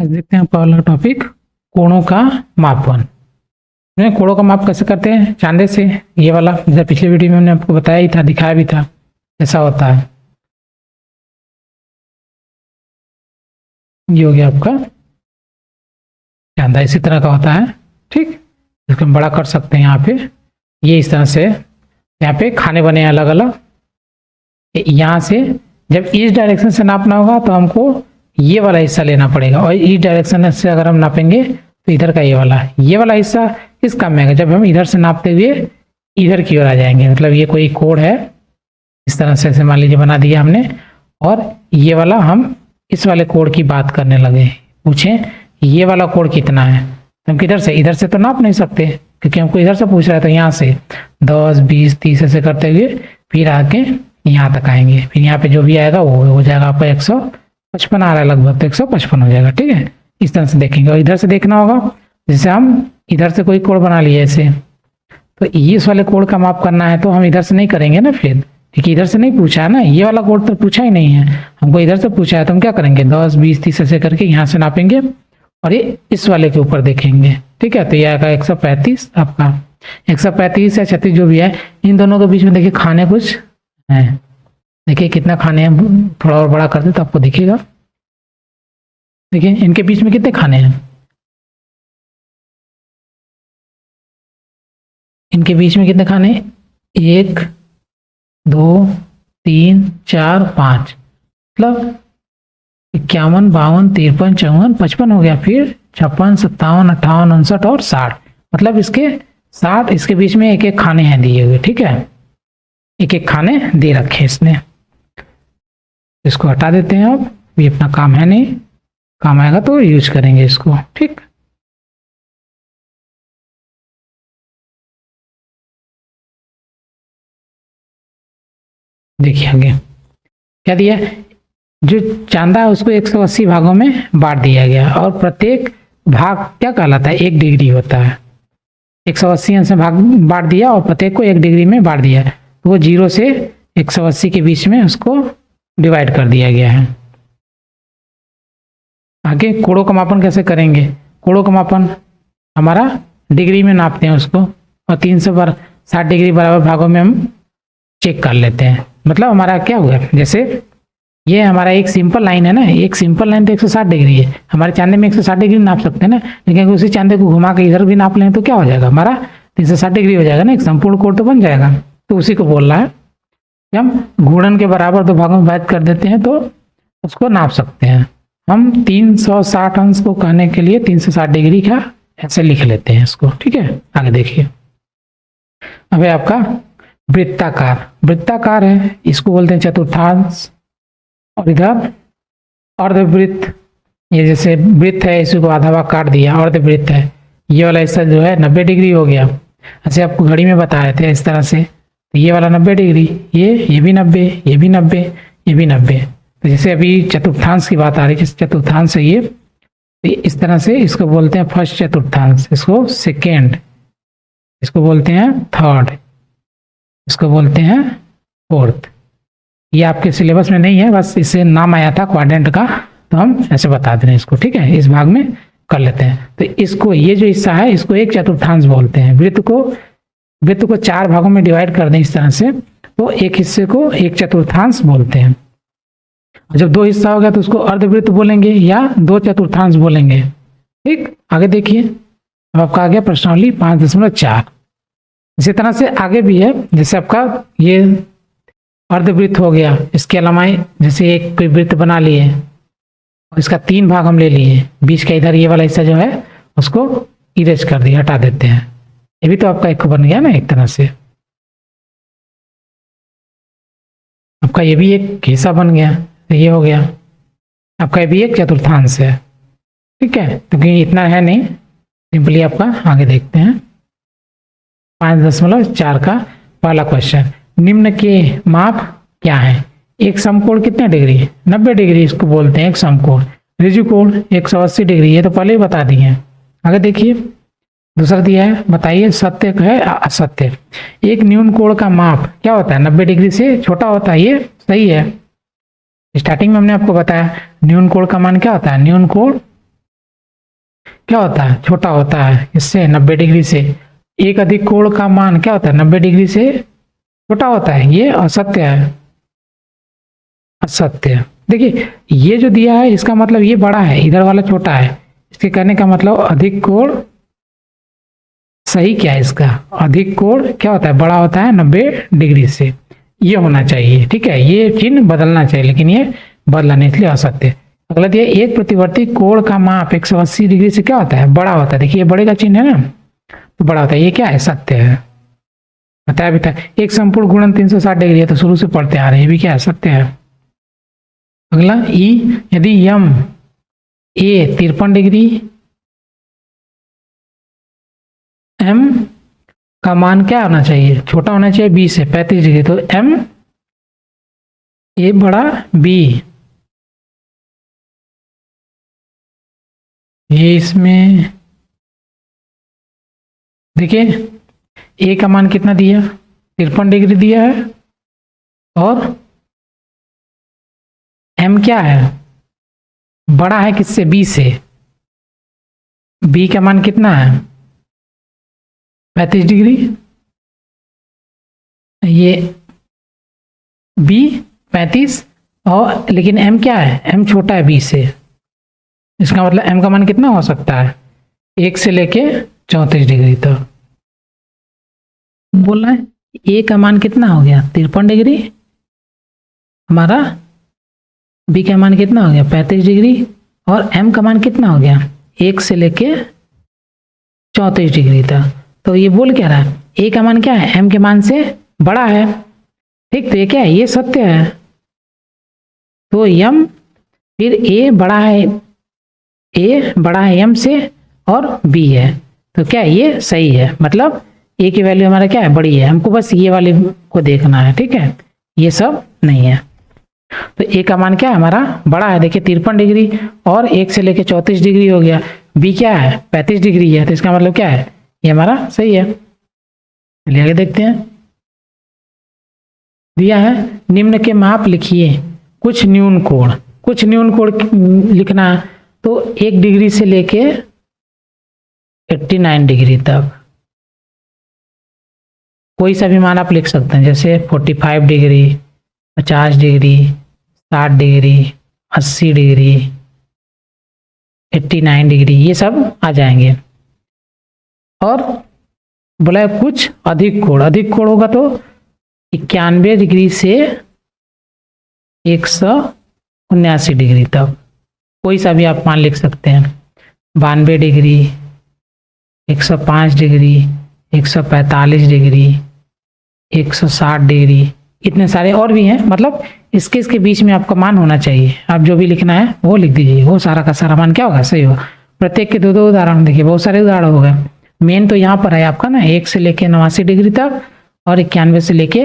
आज देखते हैं पहला टॉपिक, कोणों का मापन। कोणों का माप कैसे करते हैं? चांदे से। ये वाला जैसे पिछले वीडियो में हमने आपको बताया ही था, दिखाया भी था ऐसा होता है। ये हो गया आपका चांदा, इसी तरह का होता है। ठीक, इसको हम बड़ा कर सकते हैं। यहाँ पे ये इस तरह से यहाँ पे खाने बने अलग अलग। यहाँ से जब इस डायरेक्शन से नापना होगा तो हमको ये वाला हिस्सा लेना पड़ेगा, और इस डायरेक्शन से अगर हम नापेंगे तो इधर का ये वाला हिस्सा किस काम में आएगा? जब हम इधर से नापते हुए इधर की ओर आ जाएंगे। मतलब ये कोई कोण है, इस तरह से मान लीजिए बना दिया हमने, और ये वाला हम इस वाले कोण की बात करने लगे। पूछें ये वाला कोण कितना है, तो हम किधर से? इधर से तो नाप नहीं सकते, क्योंकि हमको इधर से पूछ रहा है। तो यहाँ से 10, 20, 30 ऐसे करते हुए फिर आके यहाँ तक आएंगे। फिर यहाँ पे जो भी आएगा वो हो जाएगा आपका 155 आ रहा है लगभग, तो 155 हो जाएगा। ठीक है, इस तरह से देखेंगे। और इधर से देखना होगा, जैसे हम इधर से कोई कोण बना लिए ऐसे, तो इस वाले कोण का माप करना है तो हम इधर से नहीं करेंगे ना फिर, क्योंकि इधर से नहीं पूछा है ना। ये वाला कोण तो पूछा ही नहीं है, हमको इधर से पूछा है। तो हम क्या करेंगे? 10, 20, 30 ऐसे करके यहाँ से नापेंगे और ये इस वाले के ऊपर देखेंगे। ठीक है, तो ये आएगा 135 आपका। 135 या 36 जो भी है, इन दोनों के बीच में देखिए खाने कुछ है। देखिए कितना खाने हैं, थोड़ा और बड़ा कर दे तो आपको दिखेगा। देखिए इनके बीच में कितने खाने हैं, इनके बीच में कितने खाने? 1, 2, 3, 4, 5, मतलब 51, 52, 53, 54, 55 हो गया। फिर 56, 57, 58, 59 और 60, मतलब इसके 60, इसके बीच में एक एक खाने हैं दिए हुए। ठीक है, एक एक खाने दे रखे इसने। इसको हटा देते हैं। अब ये अपना काम है नहीं, काम आएगा तो यूज करेंगे इसको। ठीक, देखिए आगे क्या दिया? जो चांदा है उसको 180 भागों में बांट दिया गया, और प्रत्येक भाग क्या कहलाता है? 1 डिग्री होता है। 180 अंश में भाग बांट दिया और प्रत्येक को 1 डिग्री में बांट दिया। तो वो 0 से 180 के बीच में उसको डिवाइड कर दिया गया है। आगे कोणों का मापन कैसे करेंगे? कोणों का मापन हमारा डिग्री में नापते हैं उसको, और 360 डिग्री बराबर भागों में हम चेक कर लेते हैं। मतलब हमारा क्या हुआ, जैसे ये हमारा एक सिंपल लाइन है ना, एक सिंपल लाइन तो 160 डिग्री है। हमारे चांदे में 160 डिग्री नाप सकते हैं ना, लेकिन अगर उसी चांदे को घुमा के इधर भी नाप लें तो क्या हो जाएगा? हमारा 360 डिग्री हो जाएगा ना, एक संपूर्ण कोण तो बन जाएगा। तो उसी को बोल रहा है कि हम घूर्णन के बराबर 2 भागों में विभाजित कर देते हैं तो उसको नाप सकते हैं। हम 360 अंश को कहने के लिए 360 डिग्री का ऐसे लिख लेते हैं इसको। ठीक है, आगे देखिए। अब है आपका वृत्ताकार। वृत्ताकार है, इसको बोलते हैं चतुर्थांश। और इधर अर्धवृत्त, ये जैसे वृत्त है इसी को आधा भाग काट दिया, अर्धवृत्त है। ये वाला हिस्सा जो है 90 डिग्री हो गया। ऐसे आपको घड़ी में बताए थे इस तरह से, तो ये वाला 90 डिग्री, ये भी 90, ये भी 90, ये भी 90। तो जैसे अभी चतुर्थांश की बात आ रही है, जैसे चतुर्थांश है ये, तो इस तरह से इसको बोलते हैं फर्स्ट चतुर्थांश, इसको सेकेंड, इसको बोलते हैं थर्ड, इसको बोलते हैं फोर्थ। ये आपके सिलेबस में नहीं है, बस इससे नाम आया था क्वाड्रेंट का, तो हम ऐसे बता दे रहे हैं इसको। ठीक है, इस भाग में कर लेते हैं। तो इसको, ये जो हिस्सा है इसको 1 चतुर्थांश बोलते हैं। वृत्त को 4 भागों में डिवाइड कर दें इस तरह से, तो एक हिस्से को 1 चतुर्थांश बोलते हैं। जब 2 हिस्सा हो गया तो उसको अर्धवृत्त बोलेंगे या 2 चतुर्थांश बोलेंगे। ठीक, आगे देखिए। अब आपका आ गया प्रश्नावली 5.4। इसी तरह से आगे भी है, जैसे आपका ये अर्धवृत्त हो गया, इसके लंबाई जैसे एक कोई वृत्त बना लिए और इसका 3 भाग हम ले लिए, बीच का इधर ये वाला हिस्सा जो है उसको इरेज कर दिया, हटा देते हैं। ये भी तो आपका एक बन गया ना एक तरह से, आपका ये भी एक हिस्सा बन गया। तो ये हो गया आपका, ये भी एक चतुर्थांश है। ठीक है, तो क्योंकि इतना है नहीं, सिंपली आपका आगे देखते हैं। 5.4 का पहला क्वेश्चन, निम्न के माप क्या है? एक समकोण कितने डिग्री? 90 डिग्री, इसको बोलते हैं एक समकोण। ऋजु कोण 180 डिग्री, ये तो पहले ही बता दिए हैं। आगे देखिए, दूसरा दिया है, बताइए सत्य है असत्य। एक न्यून कोण का माप क्या होता है? 90 डिग्री से छोटा होता है, ये सही है। स्टार्टिंग में हमने आपको बताया न्यून कोण का मान क्या होता है? न्यून कोण क्या होता है, छोटा होता है इससे 90 डिग्री से। एक अधिक कोण का मान क्या होता है, 90 डिग्री से छोटा होता है। ये असत्य है, असत्य। देखिए ये जो दिया है इसका मतलब ये बड़ा है, इधर वाला छोटा है। इसके कहने का मतलब अधिक कोण सही क्या है इसका, अधिक कोण क्या होता है, बड़ा होता है 90 डिग्री से। ये होना चाहिए, ठीक है। ये चिन्ह बदलना चाहिए लेकिन ये बदला नहीं, इसलिए असत्य। अगला दिया एक प्रतिवर्ती कोण का माप 180 डिग्री से क्या होता है, बड़ा होता है। देखिए ये बड़े का चिन्ह है ना, तो बड़ा होता है। ये क्या है, सत्य है, बताया भी था। एक संपूर्ण गुणन 360 डिग्री है, तो शुरू से पढ़ते आ रहे हैं, ये भी क्या है, सत्य है। अगला ई, यदि यम ए 53 डिग्री, एम का मान क्या होना चाहिए, छोटा होना चाहिए बी से 35 डिग्री, तो एम ए बड़ा बी। ये इसमें देखिए ए का मान कितना दिया, 53 डिग्री दिया है, और एम क्या है, बड़ा है किससे, बी से। बी का मान कितना है, 35 डिग्री। ये बी 35 और लेकिन एम क्या है, एम छोटा है बी से। इसका मतलब एम का मान कितना हो सकता है, 1 से लेके 34 डिग्री तक। बोल रहा है ए का मान कितना हो गया, 53 डिग्री हमारा, बी का मान कितना हो गया 35 डिग्री, और एम का मान कितना हो गया 1 से लेके 34 डिग्री तक। तो ये बोल क्या रहा है, ए का मान क्या है, एम के मान से बड़ा है, ठीक। तो ये क्या है, ये सत्य है। तो यम फिर ए बड़ा है, ए बड़ा है एम से, और बी है, तो क्या है, ये सही है। मतलब ए की वैल्यू हमारा क्या है, बड़ी है। हमको बस ये वाले को देखना है, ठीक है, ये सब नहीं है। तो ए का मान क्या है हमारा, बड़ा है। देखिए 53 डिग्री और 1 से लेके 34 डिग्री हो गया। बी क्या है, 35 डिग्री है, तो इसका मतलब क्या है, ये हमारा सही है। चलिए आगे देखते हैं। दिया है निम्न के माप लिखिए कुछ न्यून कोण। कुछ न्यून कोण लिखना है, तो 1 डिग्री से लेके 89 डिग्री तक कोई सा भी मान आप लिख सकते हैं, जैसे 45 degree, 50 degree, 60 degree, 80 degree, 89 degree, ये सब आ जाएंगे। और बोला है कुछ अधिक कोण। अधिक कोण होगा तो 91 डिग्री से 179 डिग्री तक कोई सा भी आप मान लिख सकते हैं। 92 डिग्री, 105 डिग्री, 145 डिग्री, 160 डिग्री, इतने सारे और भी हैं। मतलब इसके बीच में आपका मान होना चाहिए। आप जो भी लिखना है वो लिख दीजिए, वो सारा का सारा मान क्या होगा, सही होगा। प्रत्येक के 2-2 उदाहरण देखिए, बहुत सारे उदाहरण हो गए। मेन तो यहाँ पर है आपका ना 1 से लेके 89 डिग्री तक, और 91 से लेके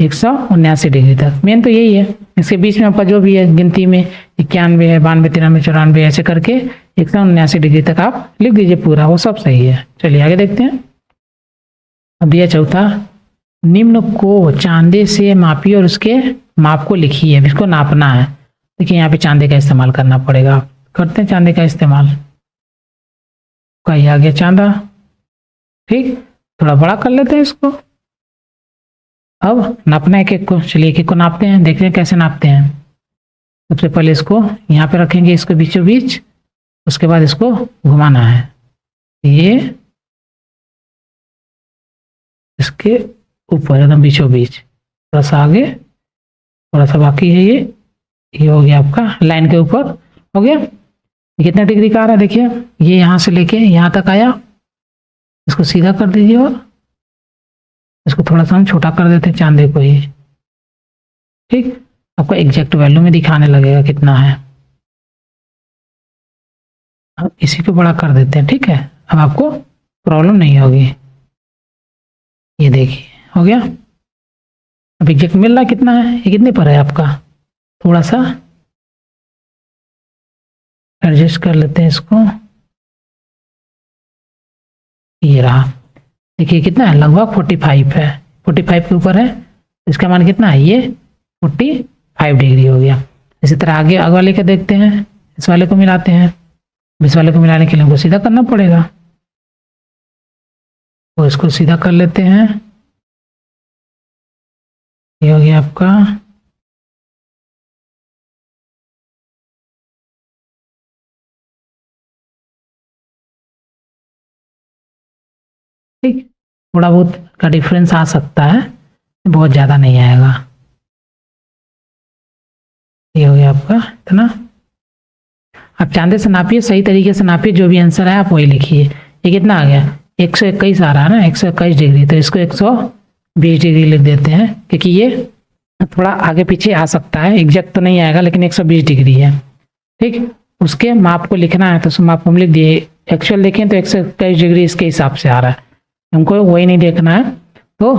179 डिग्री तक। मेन तो यही है। इसके बीच में आपका जो भी है गिनती में 91 है, 92, 93, 94 ऐसे करके 179 डिग्री तक आप लिख दीजिए पूरा, वो सब सही है। चलिए आगे देखते हैं। अब दिया चौथा, निम्न को चांदे से मापिए और उसके माप को लिखिए। अब इसको नापना है। देखिए यहाँ पे चांदे का इस्तेमाल करना पड़ेगा। करते हैं चांदे का इस्तेमाल। आ गया चांदा, ठीक। थोड़ा बड़ा कर लेते हैं इसको। अब नापना है एक को। चलिए एक को नापते हैं, देखते हैं कैसे नापते हैं। सबसे पहले इसको यहाँ पे रखेंगे, इसको बीचों बीच। उसके बाद इसको घुमाना है, ये इसके ऊपर एकदम बीचों बीच, थोड़ा सा आगे, थोड़ा सा बाकी है। ये हो गया आपका लाइन के ऊपर, हो गया। कितने डिग्री का आ रहा है देखिए, ये यहाँ से लेके यहाँ तक आया। इसको सीधा कर दीजिए और इसको थोड़ा सा हम छोटा कर देते हैं चांदे को ही, ठीक। आपको एग्जैक्ट वैल्यू में दिखाने लगेगा कितना है। अब इसी को बड़ा कर देते हैं, ठीक है। अब आपको प्रॉब्लम नहीं होगी। ये देखिए हो गया। अब एग्जैक्ट मिल रहा है कितना है, ये कितने पर है आपका। थोड़ा सा एडजस्ट कर लेते हैं इसको। ये रहा, देखिए कितना है, लगभग 45 है। 45 के ऊपर है। इसका मान कितना है, ये 45 डिग्री हो गया। इसी तरह आगे वाले का देखते हैं, इस वाले को मिलाते हैं। बीच वाले को मिलाने के लिए हमको सीधा करना पड़ेगा, तो इसको सीधा कर लेते हैं। ये हो गया आपका ठीक। थोड़ा बहुत का डिफरेंस आ सकता है, बहुत ज़्यादा नहीं आएगा। ये हो गया आपका इतना। आप चांदे से नापिए, सही तरीके से नापिए, जो भी आंसर है आप वही लिखिए। ये कितना आ गया 121 आ रहा है ना, 121 डिग्री, तो इसको 120 डिग्री लिख देते हैं, क्योंकि ये थोड़ा आगे पीछे आ सकता है, एग्जैक्ट तो नहीं आएगा, लेकिन 120 डिग्री है। ठीक, उसके माप को लिखना है तो उस माप को हम लिख दिए। एक्चुअल देखें तो 121 डिग्री इसके हिसाब से आ रहा है, हमको वही नहीं देखना है, तो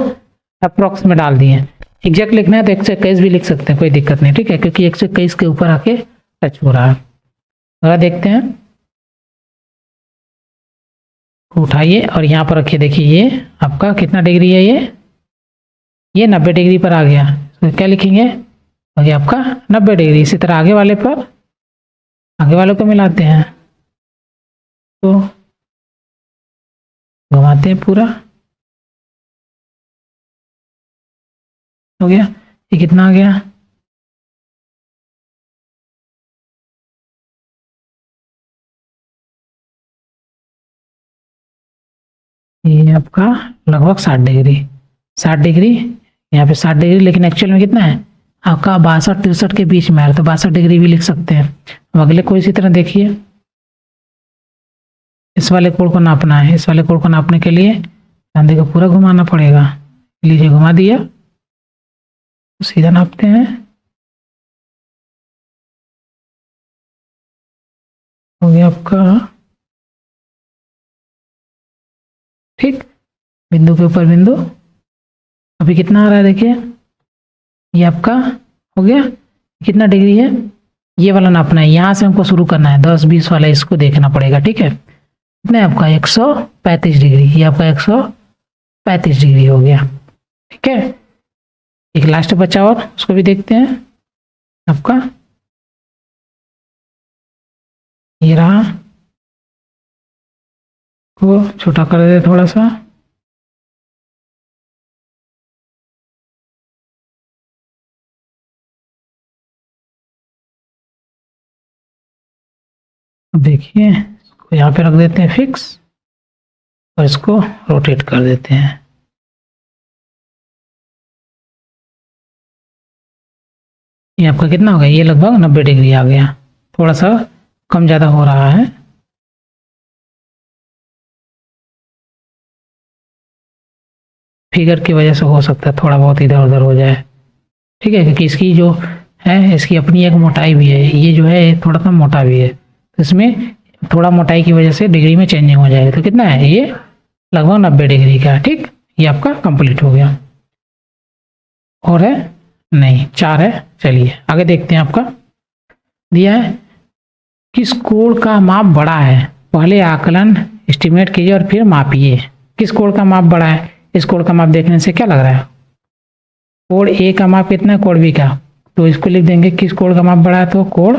अप्रॉक्स में डाल दिए। एग्जैक्ट लिखना है तो 121 भी लिख सकते हैं, कोई दिक्कत नहीं, ठीक है, क्योंकि 121 के ऊपर आके टच हो रहा है। अगर देखते हैं, उठाइए और यहाँ पर रखिए, देखिए ये आपका कितना डिग्री है, ये 90 डिग्री पर आ गया। तो क्या लिखेंगे, हो गया आपका 90 डिग्री। इसी तरह आगे वाले पर, आगे वालों को मिलाते हैं, तो घुमाते हैं पूरा, हो गया। ये कितना आ गया, ये आपका लगभग 60 डिग्री, 60 डिग्री, यहाँ पे 60 डिग्री, लेकिन एक्चुअल में कितना है आपका 62-63 के बीच में है, तो 62 डिग्री भी लिख सकते हैं। अब अगले को इसी तरह देखिए, इस वाले कोण को नापना है। इस वाले कोण को नापने के लिए चांदी को पूरा घुमाना पड़ेगा। लीजिए, घुमा दिया, तो सीधा नापते हैं, हो गया आपका ठीक। बिंदु के ऊपर बिंदु, अभी कितना आ रहा है देखिए, ये आपका हो गया, कितना डिग्री है, ये वाला नापना है, यहाँ से हमको शुरू करना है, 10-20 वाला इसको देखना पड़ेगा, ठीक है। कितना है आपका 135 डिग्री, ये आपका 135 डिग्री हो गया, ठीक है। एक लास्ट बचा और उसको भी देखते हैं, आपका ये रहा, को छोटा कर दे थोड़ा सा, देखिए इसको यहाँ पे रख देते हैं फिक्स, और इसको रोटेट कर देते हैं। ये आपका कितना हो गया, ये लगभग 90 डिग्री आ गया, थोड़ा सा कम ज़्यादा हो रहा है। फिगर की वजह से हो सकता है थोड़ा बहुत इधर उधर हो जाए, ठीक है, क्योंकि इसकी जो है इसकी अपनी एक मोटाई भी है, ये जो है थोड़ा सा मोटा भी है, तो इसमें थोड़ा मोटाई की वजह से डिग्री में चेंजिंग हो जाएगी। तो कितना है, ये लगभग 90 डिग्री का है, ठीक। ये आपका कंप्लीट हो गया, और है नहीं, 4 है। चलिए आगे देखते हैं। आपका दिया है किस कोण का माप बड़ा है, पहले आकलन एस्टिमेट कीजिए और फिर मापिए। किस कोण का माप बड़ा है, इस कोण का माप देखने से क्या लग रहा है, कोण ए का माप कितना है, कोण बी का, तो इसको लिख देंगे किस कोण का माप बड़ा है, तो कोण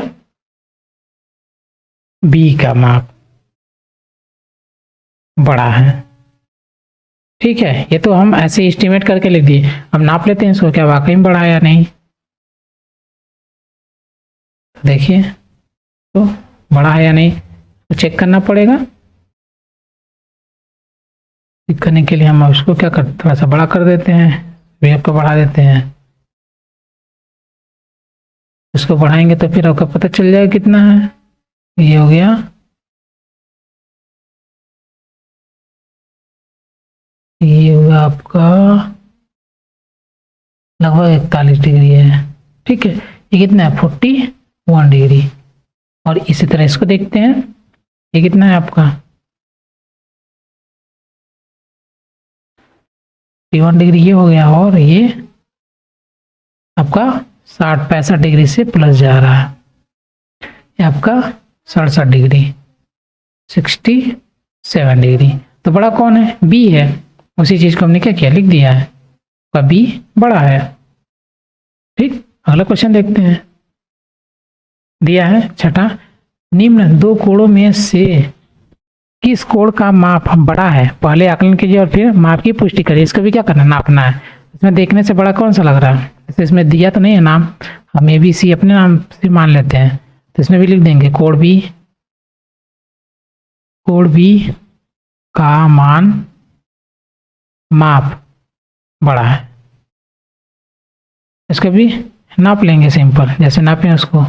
बी का माप बड़ा है, ठीक है। ये तो हम ऐसे एस्टिमेट करके लिख दिए, अब नाप लेते हैं इसको, क्या वाकई में बड़ा है या नहीं। देखिए तो बड़ा है या नहीं, तो चेक करना पड़ेगा। चेक करने के लिए हम उसको क्या कर, थोड़ा सा बड़ा कर देते हैं, वेव को बढ़ा देते हैं। इसको बढ़ाएंगे तो फिर आपको पता चल जाएगा कितना है। ये हो गया, ये होगा आपका लगभग 41 डिग्री है, ठीक है। ये कितना है 41 डिग्री, और इसी तरह इसको देखते हैं, ये कितना है आपका 41 डिग्री, ये हो गया, और ये आपका 65 डिग्री से प्लस जा रहा है, ये आपका 67 डिग्री, 67 डिग्री। तो बड़ा कौन है, बी है। उसी चीज को हमने क्या किया, लिख दिया है, का बी बड़ा है, ठीक। अगला क्वेश्चन देखते हैं। दिया है छठा, निम्न दो कोणों में से किस कोण का माप बड़ा है? पहले आकलन कीजिए और फिर माप की पुष्टि करिए। इसको भी क्या करना है? नापना है। इसमें देखने से बड़ा कौन सा लग रहा है? जैसे इसमें दिया तो नहीं है नाम, हम ABC अपने नाम से मान लेते हैं, तो इसमें भी लिख देंगे कोण B का मान माप बड़ा है। इसको भी नाप लेंगे सिंपल, जैसे नापें उसको,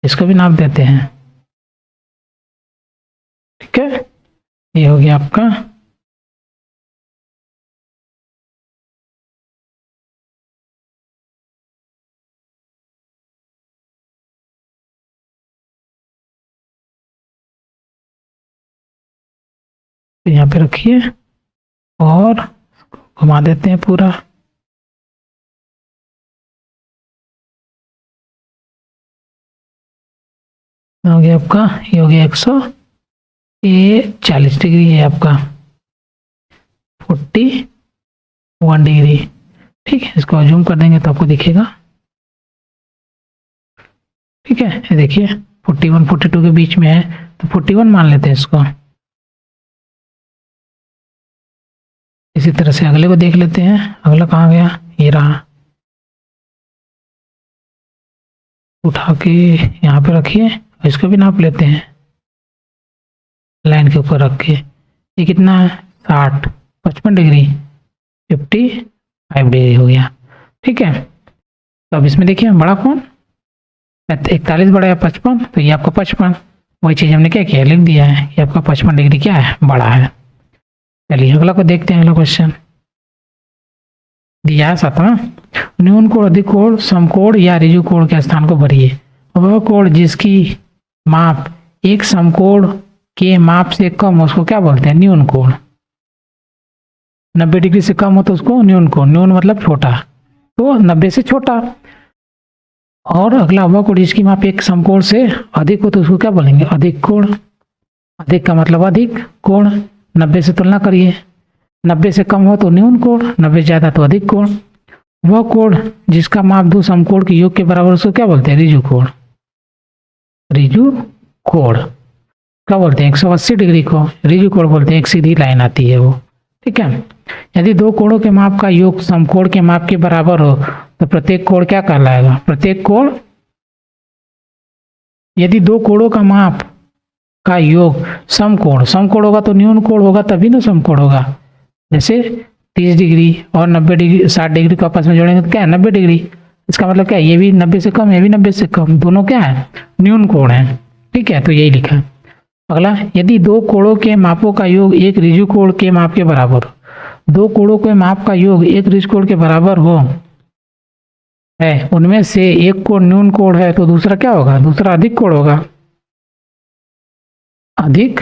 इसको भी नाप देते हैं। ठीक है, ये हो गया आपका। तो यहाँ पे रखिए और घुमा देते हैं पूरा। हो गया आपका, ये हो गया 140 डिग्री है आपका, 41 डिग्री। ठीक है, इसको जूम कर देंगे तो आपको दिखेगा। ठीक है, ये देखिए 41 42 के बीच में है, तो 41 मान लेते हैं इसको। इसी तरह से अगले को देख लेते हैं। अगला कहाँ गया? ये रहा। उठा के यहाँ पे रखिए, इसको भी नाप लेते हैं लाइन के ऊपर रख के। ये कितना है? 60 55 डिग्री, 55 डिग्री हो गया। ठीक है, तो अब इसमें देखिए बड़ा कौन? 41 बड़ा है 55, तो ये आपका 55। वही चीज़ हमने क्या किया? लिख दिया है, ये आपका 55 डिग्री क्या है? बड़ा है। चलिए अगला को देखते हैं। अगला क्वेश्चन दिया है 7वां, न्यून कोण, अधिक कोण, समकोण या ऋजु कोण के स्थान को भरिए। वह कोण जिसकी माप एक समकोण के माप से कम हो उसको क्या बोलते हैं? न्यून कोण। 90 डिग्री से कम हो तो उसको न्यून कोण। न्यून मतलब छोटा, तो 90 से छोटा। और अगला वह कोण जिसकी माप एक समकोण से अधिक हो तो उसको क्या बोलेंगे? अधिक कोण। अधिक का मतलब अधिक कोण। 90 से तुलना करिए, 90 से कम हो तो न्यून कोण, 90 ज़्यादा तो अधिक कोण। वह कोण जिसका माप दो समकोण के योग के बराबर उसको क्या बोलते हैं? ऋजु कोण। ऋजु कोण क्या बोलते हैं? 180 डिग्री को ऋजु कोण बोलते हैं। एक सीधी लाइन आती है वो। ठीक है, यदि दो कोणों के माप का योग समकोण के माप के बराबर हो तो प्रत्येक कोण क्या कहलाएगा? प्रत्येक कोण, यदि दो कोणों का माप का योग समकोण, समकोण होगा तो न्यून कोण होगा, तभी ना समकोण होगा। जैसे 30 डिग्री और 90 डिग्री 60 डिग्री को आपस में जोड़ेंगे तो क्या है? 90 डिग्री। इसका मतलब क्या है? ये भी 90 से कम, ये भी 90 से कम, दोनों क्या है? न्यून कोण है। ठीक है, तो यही लिखा है। अगला, यदि दो कोणों के मापों का योग एक ऋजु कोण के माप के बराबर हो। दो कोणों के माप का योग एक ऋजु कोण के बराबर हो है, उनमें से एक कोण न्यून कोण है तो दूसरा क्या होगा? दूसरा अधिक कोण होगा। अधिक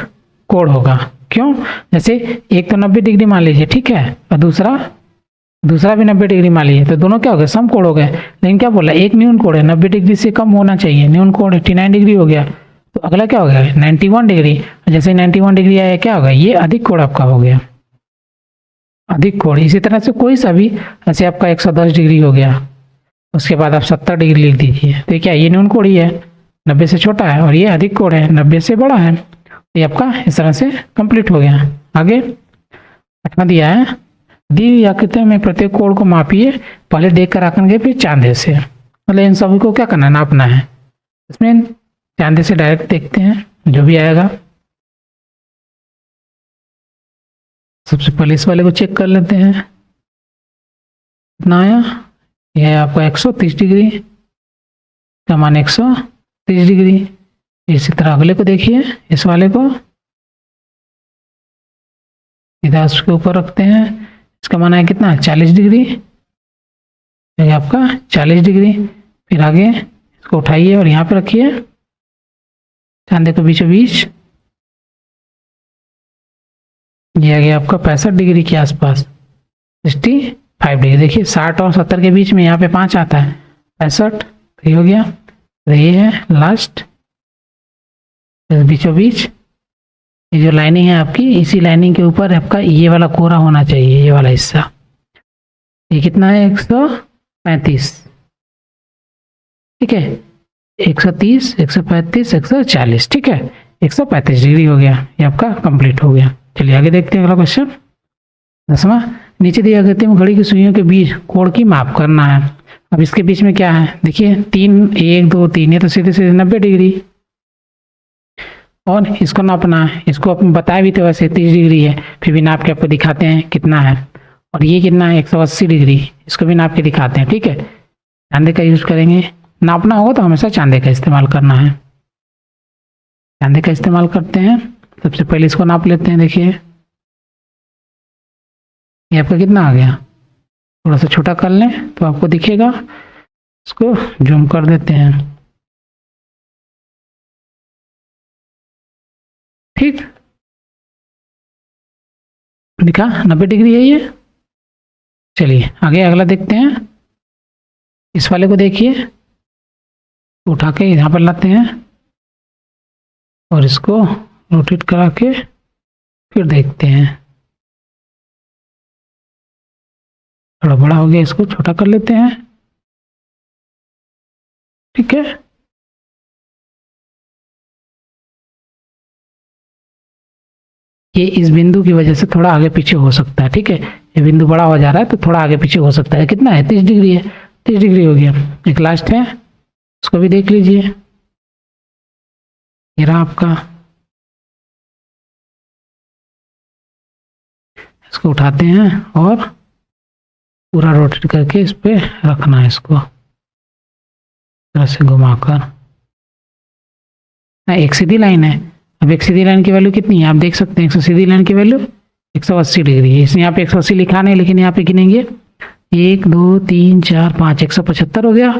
कोण होगा। क्यों? जैसे एक तो 90 डिग्री मान लीजिए, ठीक है, और दूसरा भी 90 डिग्री मान लीजिए, तो दोनों क्या हो गए? समकोण हो गए। लेकिन क्या बोला? एक न्यून कोण है, 90 डिग्री से कम होना चाहिए। न्यून कोण 89 डिग्री हो गया, तो अगला क्या हो गया? 91 डिग्री। जैसे 91 डिग्री आया, क्या होगा? ये अधिक कोण आपका हो गया, अधिक कोण। इसी तरह से कोई सा भी, ऐसे आपका 110 डिग्री हो गया, उसके बाद आप 70 डिग्री लिख दीजिए, तो क्या ये न्यून कोण ही है, 90 से छोटा है, और ये अधिक कोण है, 90 से बड़ा है। ये आपका इस तरह से कंप्लीट हो गया। आगे 8वां दिया है, दी हुई आकृति में प्रत्येक कोण को मापिए, पहले देख कर आंकन के फिर चांदे से। मतलब इन सभी को क्या करना है? नापना है। इसमें चांदे से डायरेक्ट देखते हैं जो भी आएगा। सबसे पहले इस वाले को चेक कर लेते हैं, कितना आया? यह है आपका 130 डिग्री का मान 130 डिग्री। इसी तरह अगले को देखिए, इस वाले को सीधा उसके ऊपर रखते हैं, इसका मान है कितना? 40 डिग्री, ये आपका 40 डिग्री। फिर आगे इसको उठाइए और यहाँ पे रखिए, चांदे को बीचों बीच। ये आ गया आपका 65 डिग्री के आसपास, 65 डिग्री। देखिए 60 और 70 के बीच में यहाँ पे 5 आता है, 65, तो ये हो गया। तो ये है लास्ट, बीचों बीच ये जो लाइनिंग है आपकी, इसी लाइनिंग के ऊपर आपका ये वाला कोरा होना चाहिए, ये वाला हिस्सा। ये कितना है? 135। ठीक है, 130, 135, 140, ठीक है, 135 डिग्री हो गया, ये आपका कंप्लीट हो गया। चलिए आगे देखते हैं अगला क्वेश्चन। 10वां, नीचे दिया गया घड़ी की सुइयों के बीच कोण की माप करना है। अब इसके बीच में क्या है, देखिए 3, 1, 2, 3, ये तो सीधे सीधे 90 डिग्री, और इसको नापना है। इसको अपन बताए भी थे वैसे 30 डिग्री है, फिर भी नाप के आपको दिखाते हैं कितना है। और ये कितना है, 180 डिग्री, इसको भी नाप के दिखाते हैं, ठीक है। चांदे का यूज करेंगे, नापना होगा तो हमेशा चांदे का इस्तेमाल करना है। चांदे का इस्तेमाल करते हैं। सबसे पहले इसको नाप लेते हैं। देखिए ये आपका कितना आ गया, थोड़ा सा छोटा कर लें तो आपको दिखेगा। इसको जूम कर देते हैं, ठीक, दिखा 90 डिग्री है ये। चलिए आगे अगला देखते हैं। इस वाले को देखिए, उठा के यहाँ पर लाते हैं और इसको रोटेट करा के फिर देखते हैं। थोड़ा बड़ा हो गया, इसको छोटा कर लेते हैं, ठीक है। ये इस बिंदु की वजह से थोड़ा आगे पीछे हो सकता है, ठीक है। ये बिंदु बड़ा हो जा रहा है तो थोड़ा आगे पीछे हो सकता है। कितना है, 30 डिग्री है, 30 डिग्री हो गया। एक लास्ट है, उसको भी देख लीजिए। ये रहा आपका, इसको उठाते हैं और पूरा रोटेट करके इस पे रखना है, इसको तरह से घुमाकर। एक सीधी लाइन है। अब एक सीधी लाइन की वैल्यू कितनी है, आप देख सकते हैं। 100 सीधी लाइन की वैल्यू 180 डिग्री है। इसमें यहाँ पे 180 लिखा नहीं, लेकिन यहाँ पे गिनेंगे 1, 2, 3, 4, 5, 175 हो गया।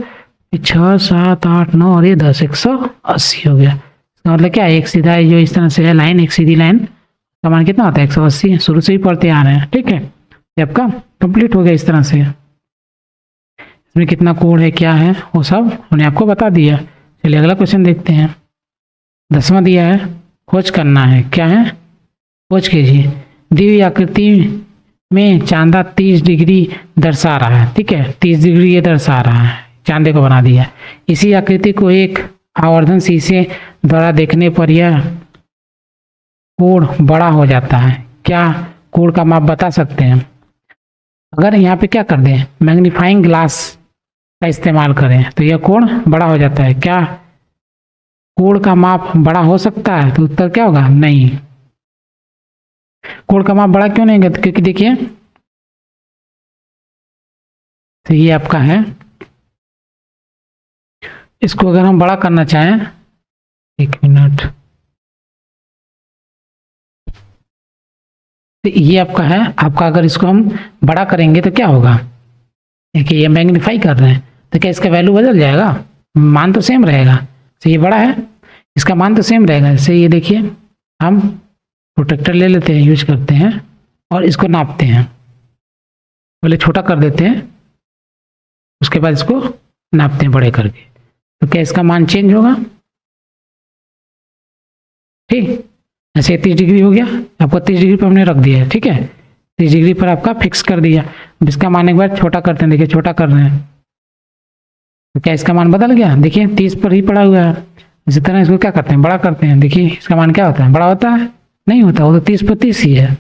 6, 7, 8, 9 और ये 10, 180 हो गया। इसका मतलब क्या है, एक सीधा है जो इस तरह से है लाइन, एक सीधी लाइन का मान कितना होता है, 180। शुरू से ही पढ़ते आ रहे हैं, ठीक है। ये आपका कंप्लीट हो गया इस तरह से। इसमें कितना कोण है, क्या है, वो सब उन्हें आपको बता दिया। चलिए अगला क्वेश्चन देखते हैं। 10वां दिया है, खोज करना है। क्या है, खोज कीजिए। दी हुई आकृति में चांदा 30 डिग्री दर्शा रहा है, ठीक है। 30 डिग्री ये दर्शा रहा है, चांदे को बना दिया। इसी आकृति को एक आवर्धन शीशे द्वारा देखने पर यह कोण बड़ा हो जाता है। क्या कोण का माप बता सकते हैं। अगर यहाँ पे क्या कर दें, मैग्नीफाइंग ग्लास का इस्तेमाल करें तो यह कोण बड़ा हो जाता है। क्या कोण का माप बड़ा हो सकता है, तो उत्तर क्या होगा, नहीं। कोण का माप बड़ा क्यों नहीं होगा, क्योंकि देखिए तो ये आपका है, इसको अगर हम बड़ा करना चाहें, 1 मिनट, तो ये आपका है। आपका अगर इसको हम बड़ा करेंगे तो क्या होगा, देखिए ये मैग्नीफाई कर रहे हैं तो क्या इसका वैल्यू बदल जाएगा, मान तो सेम रहेगा। तो ये बड़ा है, इसका मान तो सेम रहेगा। जैसे ये देखिए, हम प्रोटेक्टर ले लेते हैं, यूज करते हैं और इसको नापते हैं। पहले छोटा कर देते हैं, उसके बाद इसको नापते हैं बड़े करके, तो क्या इसका मान चेंज होगा, ठीक। ऐसे 30 डिग्री हो गया, आपको 30 डिग्री पर हमने रख दिया है, ठीक है। 30 डिग्री पर आपका फिक्स कर दिया। अब इसका मान एक बार छोटा करते हैं, देखिए छोटा कर रहे हैं तो क्या इसका मान बदल गया, देखिए 30 पर ही पड़ा हुआ है। इसी तरह इसको क्या करते हैं, बड़ा करते हैं, देखिए इसका मान क्या होता है, बड़ा होता है, नहीं होता, वो तो 30 पर 30 ही है,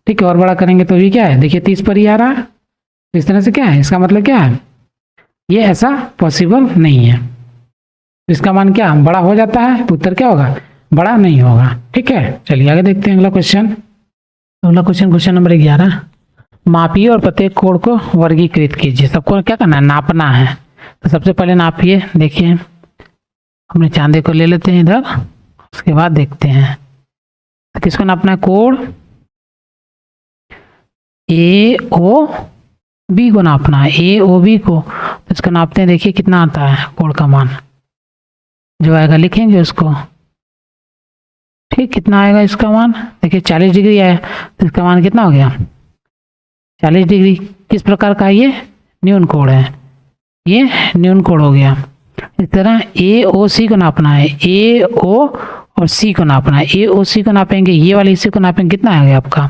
ठीक है। और बड़ा करेंगे तो भी क्या है, देखिए 30 पर ही आ रहा है। तो इस तरह से क्या है, इसका मतलब क्या है, ये ऐसा पॉसिबल नहीं है। तो इसका मान क्या बड़ा हो जाता है, तो उत्तर क्या होगा, बड़ा नहीं होगा, ठीक है। चलिए आगे देखते हैं अगला क्वेश्चन। अगला क्वेश्चन, क्वेश्चन नंबर 11। मापिए और प्रत्येक कोण को वर्गीकृत कीजिए। सबको क्या करना है, नापना है। तो सबसे पहले नापिए, देखिए अपने चांदे को ले लेते हैं इधर, उसके बाद देखते हैं तो किसको नापना है, कोण ए ओ बी को नापना है, ए ओ बी को। तो इसको नापते हैं, देखिए कितना आता है कोण का मान, जो आएगा लिखेंगे उसको, ठीक। कितना आएगा इसका मान, देखिए 40 डिग्री आया, तो इसका मान कितना हो गया, 40 डिग्री। किस प्रकार का ये न्यून कोण है, ये न्यून कोण हो गया। इस तरह ए ओ सी को नापना है, ए ओ और सी को नापना है। ए ओ सी को नापेंगे, ये वाले इसी को नापेंगे, कितना आ गया आपका,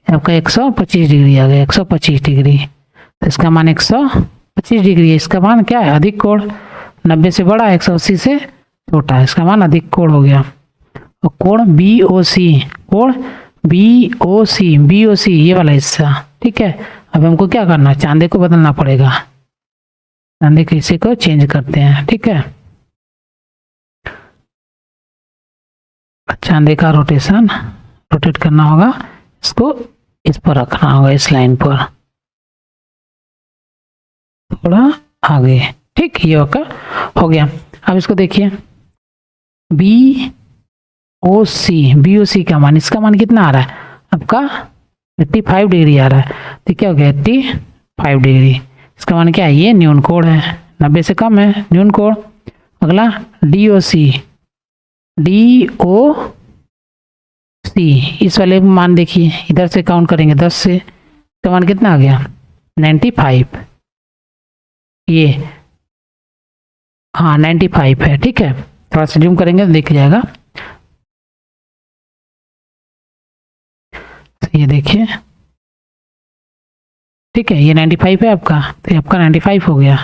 आपका 125 डिग्री आ गया, 125 डिग्री। तो इसका मान 125 डिग्री है। इसका मान क्या है, अधिक कोण 90 से बड़ा, 180 से छोटा है, इसका मान अधिक कोण हो गया। और कोण BOC, कोण BOC ये वाला हिस्सा, ठीक है। अब हमको क्या करना है, चांदे को बदलना पड़ेगा, चांदे के हिस्से को चेंज करते हैं, ठीक है। चांदे का रोटेट करना होगा, इसको इस पर रखना होगा, इस लाइन पर थोड़ा आगे, ठीक। ये हो गया। अब इसको देखिए BOC का मान, इसका मान कितना आ रहा है आपका 85 डिग्री आ रहा है, तो क्या हो गया 85 डिग्री। इसका मान क्या है, ये न्यून कोण है, 90 से कम है, न्यून कोण। अगला DOC, इस वाले मान देखिए, इधर से काउंट करेंगे 10 से, इसका मान कितना आ गया 95, ये हाँ 95 है, ठीक है। थोड़ा सा जूम करेंगे तो दिख जाएगा, तो ये देखिए, ठीक है, ये 95 है आपका, तो आपका 95 हो गया,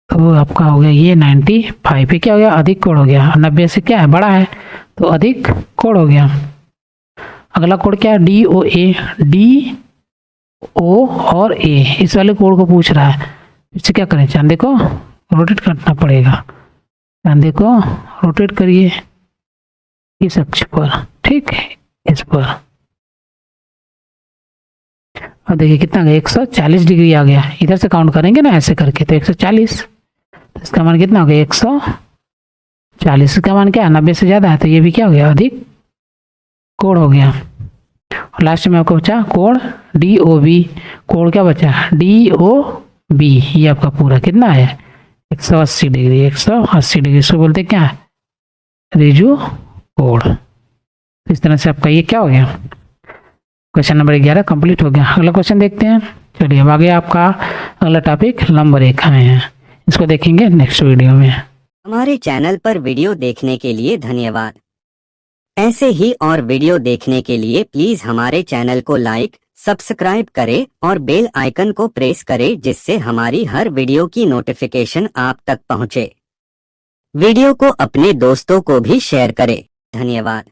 तो आपका हो गया ये 95 पे क्या हो गया, अधिक कोण हो गया। 90 से क्या है, बड़ा है, तो अधिक कोण हो गया। अगला कोण क्या है, DO और A, इस वाले कोण को पूछ रहा है, इससे क्या करें, चांदे को रोटेट करना पड़ेगा, चांदे को रोटेट करिए इस अक्ष पर, ठीक है, इस पर। और देखिए कितना गया, 140 डिग्री आ गया। इधर से काउंट करेंगे ना ऐसे करके, तो 140, इसका मान कितना हो गया 140, का मान क्या है 90 से ज़्यादा है, तो ये भी क्या हो गया, अधिक कोण हो गया। और लास्ट में आपको बचा कोण DOB, कोण क्या बचा DOB, ये आपका पूरा कितना है 180 डिग्री, 180 डिग्री, इसको बोलते क्या है, रिजु कोण। इस तरह से आपका ये क्या हो गया, क्वेश्चन नंबर 11 कंप्लीट हो गया। अगला क्वेश्चन देखते हैं। चलिए अब आगे आपका अगला टॉपिक लंब रेखाएं हैं, इसको देखेंगे नेक्स्ट वीडियो में। हमारे चैनल पर वीडियो देखने के लिए धन्यवाद। ऐसे ही और वीडियो देखने के लिए प्लीज हमारे चैनल को लाइक, सब्सक्राइब करें और बेल आइकन को प्रेस करें, जिससे हमारी हर वीडियो की नोटिफिकेशन आप तक पहुंचे। वीडियो को अपने दोस्तों को भी शेयर करें। धन्यवाद।